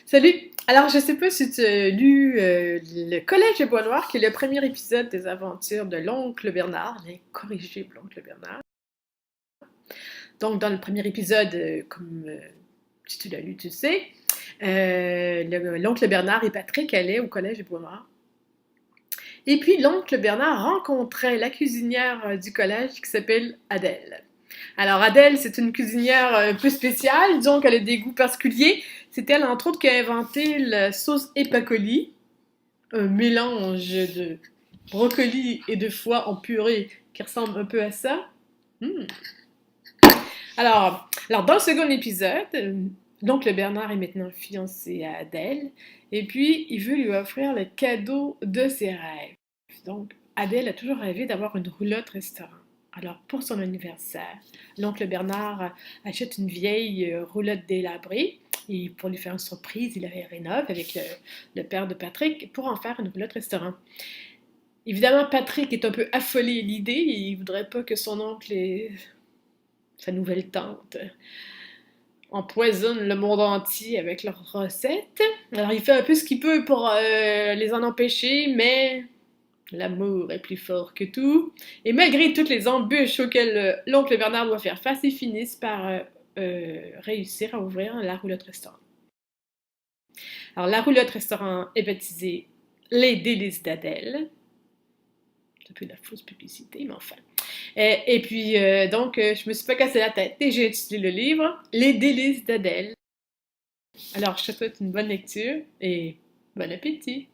Salut! Alors, je sais pas si tu as lu Le Collège de Bois-Noir, qui est le premier épisode des aventures de l'oncle Bernard, l'incorrigible oncle Bernard. Donc, dans le premier épisode, si tu l'as lu, tu le sais, l'oncle Bernard et Patrick allaient au Collège de Bois-Noir. Et puis, l'oncle Bernard rencontrait la cuisinière du collège qui s'appelle Adèle. Alors, Adèle, c'est une cuisinière un peu spéciale, disons qu'elle a des goûts particuliers. C'est elle, entre autres, qui a inventé la sauce épacoli, un mélange de brocoli et de foie en purée qui ressemble un peu à ça. Mm. Alors, dans le second épisode, l'oncle Bernard est maintenant fiancé à Adèle, et puis il veut lui offrir le cadeau de ses rêves. Donc, Adèle a toujours rêvé d'avoir une roulotte restaurant. Alors, pour son anniversaire, l'oncle Bernard achète une vieille roulotte délabrée. Et pour lui faire une surprise, il la rénove avec le père de Patrick pour en faire une roulotte restaurant. Évidemment, Patrick est un peu affolé à l'idée. Il ne voudrait pas que son oncle et sa nouvelle tante empoisonnent le monde entier avec leurs recettes. Alors, il fait un peu ce qu'il peut pour les en empêcher, mais l'amour est plus fort que tout. Et malgré toutes les embûches auxquelles l'oncle Bernard doit faire face, ils finissent par réussir à ouvrir la roulotte restaurant. Alors, la roulotte restaurant est baptisée Les Délices d'Adèle. C'est un peu de la fausse publicité, mais enfin. Et puis, donc, je me suis pas cassé la tête et j'ai étudié le livre Les Délices d'Adèle. Alors, je te souhaite une bonne lecture et bon appétit!